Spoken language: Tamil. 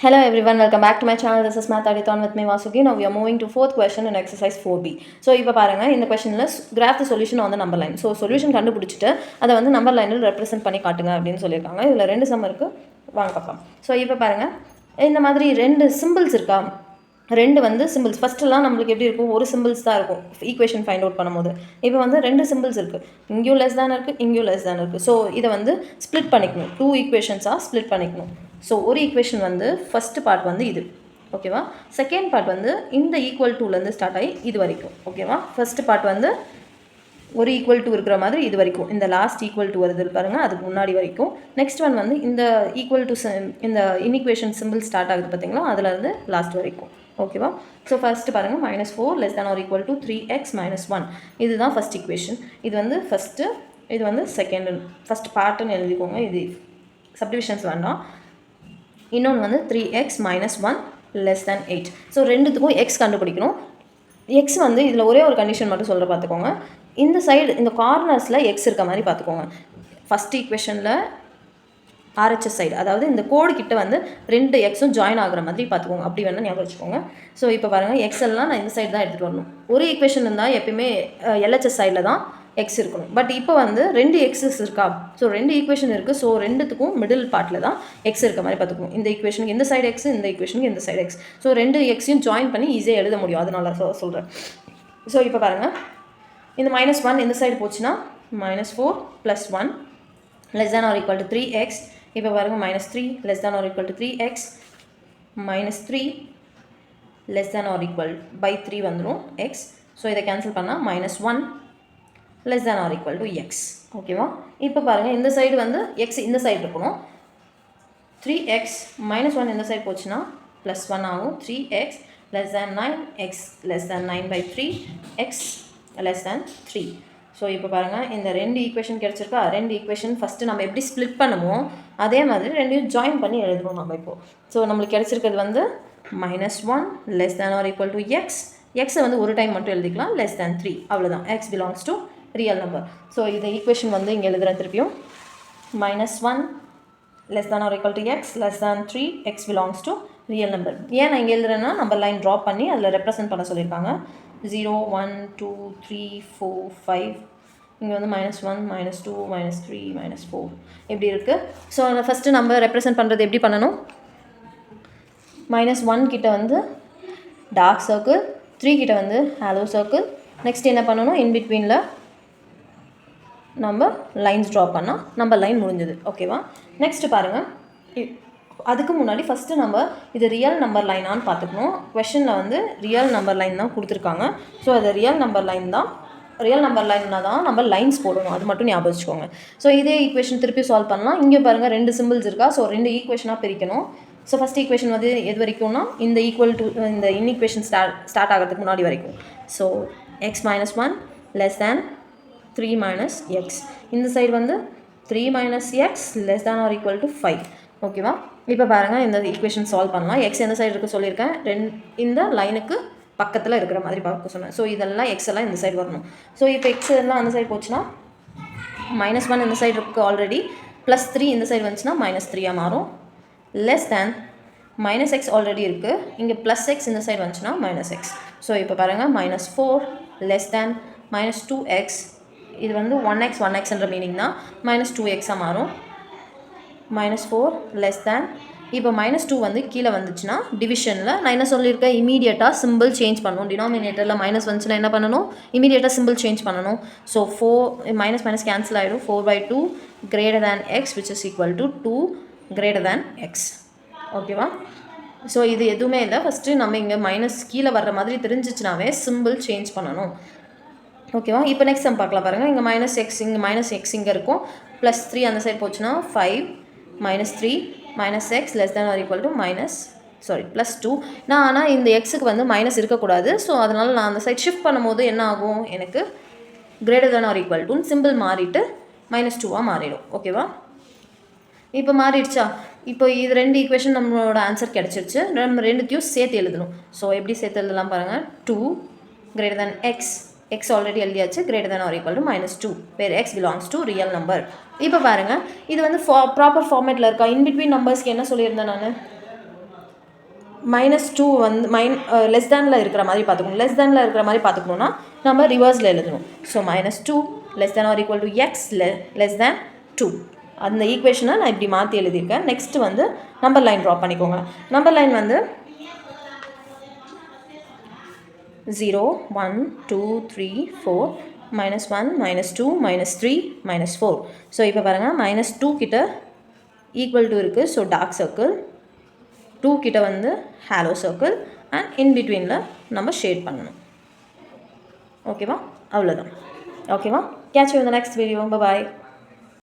Hello everyone, welcome back to my channel. This is Mathadathon with me Vasuki. Now we are moving to fourth question in exercise 4B. So இப்போ பாருங்க இந்த क्वेश्चनல graph the solution on the number line. So solution கண்டுபிடிச்சிட்டு அதை வந்து number lineல represent பண்ணி காட்டுங்க அப்படின்னு சொல்லியிருக்காங்க. இதுல ரெண்டு சம் இருக்கு, வாங்க பார்க்கலாம். ஸோ இப்போ பாருங்க இந்த மாதிரி ரெண்டு சிம்பிள்ஸ் இருக்கா, ரெண்டு வந்து சிம்பிள்ஸ் ஃபஸ்ட்டுலாம் நம்மளுக்கு எப்படி இருக்கும், ஒரு சிம்பிள்ஸ் தான் இருக்கும் ஈக்குவேஷன் ஃபைண்ட் அவுட் பண்ணும்போது. இப்போ வந்து ரெண்டு சிம்பிள்ஸ் இருக்குது, இங்கேயும் லெஸ் தான் இருக்குது, இங்கேயும் லெஸ் தான் இருக்குது. ஸோ இதை வந்து ஸ்ப்ளிட் பண்ணிக்கணும், டூ ஈக்குவேஷன்ஸாக ஸ்ப்ளிட் பண்ணிக்கணும். ஸோ ஒரு ஈக்குவேஷன் வந்து ஃபஸ்ட்டு பார்ட் வந்து இது, ஓகேவா. செகண்ட் பார்ட் வந்து இந்த ஈக்குவல் டூலேருந்து ஸ்டார்ட் ஆகி இது வரைக்கும், ஓகேவா. ஃபஸ்ட்டு பார்ட் வந்து ஒரு ஈக்குவல் டூ இருக்கிற மாதிரி இது வரைக்கும், இந்த லாஸ்ட் ஈக்குவல் டூ வருது பாருங்கள், அதுக்கு முன்னாடி வரைக்கும். நெக்ஸ்ட் ஒன் வந்து இந்த ஈக்குவல் டு இந்த இன்ஈக்குவேஷன் சிம்பிள் ஸ்டார்ட் ஆகுது பார்த்தீங்களா, அதுலேருந்து லாஸ்ட் வரைக்கும், ஓகேவா. ஸோ ஃபஸ்ட்டு பாருங்கள், -4 less than or equal to 3x minus 1, இதுதான் ஃபஸ்ட் ஈக்குவேஷன். இது வந்து ஃபஸ்ட்டு, இது வந்து செகண்ட், ஃபஸ்ட் பார்ட்டுன்னு எழுதிக்கோங்க, இது சப்டிவிஷன்ஸ் வேண்டாம். இன்னொன்று வந்து 3x minus 1 less than 8. So ரெண்டுத்துக்கும் எக்ஸ் கண்டுபிடிக்கணும். எக்ஸ் வந்து இதில் ஒரே ஒரு கண்டிஷன் மட்டும் சொல்கிற பார்த்துக்கோங்க, இந்த சைடு இந்த கார்னர்ஸில் எக்ஸ் இருக்க மாதிரி பார்த்துக்கோங்க. ஃபஸ்ட் ஈக்குவேஷனில் ஆர்ஹெச்எஸ் சைடு, அதாவது இந்த கோடு கிட்ட வந்து ரெண்டு எக்ஸும் ஜாயின் ஆகிற மாதிரி பார்த்துக்கோங்க, அப்படி வேணால் ஞாபகம் வச்சுக்கோங்க. ஸோ இப்போ பாருங்கள், எக்ஸ் எல்லாம் நான் இந்த சைடு தான் எடுத்துகிட்டு வரணும். ஒரு ஈக்குவேஷன் இருந்தால் எப்பயுமே எல்ஹெச்எஸ் சைடில் தான் எக்ஸ் இருக்கணும். பட் இப்போ வந்து ரெண்டு எக்ஸஸ் இருக்கா, ஸோ ரெண்டு ஈக்குவேஷன் இருக்குது. ஸோ ரெண்டுத்துக்கும் மிடில் பார்ட்டில் தான் எக்ஸ் இருக்க மாதிரி பார்த்துக்கணும். இந்த ஈக்குவேஷனுக்கு இந்த சைடு எக்ஸ், இந்த ஈக்குவேஷனுக்கு இந்த சைடு எக்ஸ். ஸோ ரெண்டு எக்ஸையும் ஜாயின் பண்ணி ஈஸியாக எழுத முடியும், அதனால சொல்கிறேன். ஸோ இப்போ பாருங்கள், இந்த -1 இந்த சைடு போச்சுன்னா -4 + 1 less than or equal to 3x. இப்போ பாருங்கள், -3 less than or equal to 3x, -3 less than or equal by 3 வந்துடும் x. ஸோ இதை கேன்சல் பண்ணால் -1 less than or equal to x, ஓகேவா. இப்போ பாருங்கள், இந்த சைடு வந்து x இந்த சைடு இருக்கணும். 3x -1 இந்த சைடு போச்சுன்னா +1 ஆகும். 3x less than 9, x less than 9/3, x less than 3. So இப்போ பாருங்கள், இந்த ரெண்டு ஈக்குவேஷன் கிடச்சிருக்கா. ரெண்டு ஈக்குவேஷன் ஃபஸ்ட்டு நம்ம எப்படி ஸ்ப்ளிட் பண்ணுமோ அதே மாதிரி ரெண்டையும் ஜாயின் பண்ணி எழுதணும் நம்ம இப்போது. ஸோ நம்மளுக்கு கிடச்சிருக்கிறது வந்து -1 less than or equal to x. எக்ஸை வந்து ஒரு டைம் மட்டும் எழுதிக்கலாம், less than 3, அவ்வளோதான். x belongs to real number. So இந்த ஈக்குவேஷன் வந்து இங்கே எழுதுகிறேன் திருப்பியும், -1 less than or equal to x less than 3, x belongs to real number. ஏன் நான் இங்கே எழுதுறேன்னா நம்பர் லைன் ட்ராப் பண்ணி அதில் ரெப்ரசன்ட் பண்ண சொல்லியிருக்காங்க. 0 1 2 3 4 5, இங்கே வந்து -1 -2 -3 -4 எப்படி இருக்குது. ஸோ அதை ஃபஸ்ட்டு நம்ம ரெப்ரசன்ட் பண்ணுறது எப்படி பண்ணணும், -1 கிட்ட வந்து டார்க் சர்க்கிள், 3 கிட்ட வந்து ஹாலோ சர்க்கிள். நெக்ஸ்ட் என்ன பண்ணணும், இன்பிட்வீனில் நம்ம லைன்ஸ் ட்ரா பண்ணால் நம்ம லைன் முடிஞ்சது, ஓகேவா. நெக்ஸ்ட்டு பாருங்கள், அதுக்கு முன்னாடி ஃபஸ்ட்டு நம்ம இது ரியல் நம்பர் லைனான்னு பார்த்துக்கணும். கொஷனில் வந்து ரியல் நம்பர் லைன் தான் கொடுத்துருக்காங்க. ஸோ அது ரியல் நம்பர் லைன் தான், ரியல் நம்பர் லைன்னா தான் நம்ம லைன்ஸ் போடணும், அது மட்டும் ஞாபகம் வச்சுக்கோங்க. ஸோ இதே ஈக்குவேஷன் திருப்பி சால்வ் பண்ணலாம். இங்கே பாருங்கள், ரெண்டு சிம்பிள்ஸ் இருக்கா. ஸோ ரெண்டு ஈக்குவேஷனாக பிரிக்கணும். ஸோ ஃபஸ்ட் ஈக்குவேஷன் வந்து எது வரைக்கும்னா இந்த ஈக்குவல் டு இந்த இன்ஈக்குவேஷன் ஸ்டார்ட் ஆகிறதுக்கு முன்னாடி வரைக்கும். So x -1 less than 3 minus x. இந்த சைடு வந்து 3 minus x less than or equal to 5, ஓகேவா. இப்போ பாருங்கள், இந்த ஈக்குவேஷன் சால்வ் பண்ணலாம். எக்ஸ் எந்த சைடு இருக்க சொல்லியிருக்கேன், இந்த லைனுக்கு பக்கத்தில் இருக்கிற மாதிரி பார்க்க சொன்னேன். ஸோ இதெல்லாம் எக்ஸ் எல்லாம் இந்த சைடு வரணும். ஸோ இப்போ எக்ஸ் எல்லாம் அந்த சைடு போச்சுன்னா -1 இந்த சைடு இருக்குது ஆல்ரெடி, +3 இந்த சைடு வந்துச்சுன்னா -3 மாறும். லெஸ் தேன் -x ஆல்ரெடி இருக்குது, இங்கே +x இந்த சைடு வந்துச்சுன்னா -x. ஸோ இப்போ பாருங்கள், -4 less than -2x, இது வந்து 1x மீனிங் தான், -2x மாறும். -4 less than, இப்போ -2 வந்து கீழே வந்துச்சுன்னா டிவிஷனில் நான் என்ன சொல்லியிருக்கேன், இமீடியட்டாக சிம்பிள் சேஞ்ச் பண்ணணும். டினாமினேட்டரில் மைனஸ் வந்துச்சுன்னா என்ன பண்ணணும், இமீடியட்டாக சிம்பிள் சேஞ்ச் பண்ணணும். ஸோ 4 - கேன்சல் ஆகிடும். 4/2 greater than x which is equal to 2 greater than x, ஓகேவா. ஸோ இது எதுவுமே இல்லை, ஃபஸ்ட்டு நம்ம இங்கே மைனஸ் கீழே வர்ற மாதிரி தெரிஞ்சிச்சுனாவே சிம்பிள் சேஞ்ச் பண்ணணும், ஓகேவா. இப்போ நெக்ஸ்ட் நம்ம பார்க்கலாம். பாருங்கள், இங்கே -x, இங்கே -x இங்கே இருக்கும், +3 அந்த சைடு போச்சுன்னா 5 -3 -x less than or equal to +2. நான் ஆனால் இந்த எக்ஸுக்கு வந்து மைனஸ் இருக்கக்கூடாது. ஸோ அதனால் நான் அந்த சைட் ஷிஃப்ட் பண்ணும்போது என்ன ஆகும், எனக்கு greater than or equal to simple மாறிட்டு -2 மாறிடும், ஓகேவா. இப்போ மாறிடுச்சா. இப்போ இது ரெண்டு ஈக்குவேஷன் நம்மளோட ஆன்சர் கிடச்சிருச்சு. நம்ம ரெண்டுத்தையும் சேர்த்து எழுதணும். ஸோ எப்படி சேர்த்து எழுதலாம் பாருங்கள், 2 greater than x, x already எழுதியாச்சு, greater than or equal to -2, where x belongs to real number. இப்போ பாருங்கள், இது வந்து ப்ராப்பர் ஃபார்மேட்டில் இருக்கா. இன்பிட்வீன் நம்பர்ஸ்க்கு என்ன சொல்லியிருந்தேன் நான், -2 வந்து லெஸ் தேனில் இருக்கிற மாதிரி பார்த்துக்கணும். லெஸ் தேனில் இருக்கிற மாதிரி பார்த்துக்கணுன்னா நம்ம ரிவர்ஸில் எழுதணும். So -2 less than or equal to x less than 2. அந்த ஈக்குவேஷனை நான் இப்படி மாற்றி எழுதியிருக்கேன். நெக்ஸ்ட்டு வந்து நம்பர் லைன் ட்ரா பண்ணிக்கோங்க. நம்பர் லைன் வந்து 0 1 2 3 4 -1 -2 -3 -4. ஸோ இப்போ பாருங்கள் -2 கிட்ட ஈக்குவல் டு இருக்குது. ஸோ டார்க் சர்க்கிள், 2 கிட்ட வந்து ஹாலோ சர்க்கிள் அண்ட் இன் பிட்வீனில் நம்ம ஷேட் பண்ணணும். ஓகேவா? அவ்வளோதான். ஓகேவா? Catch you in the next video. By.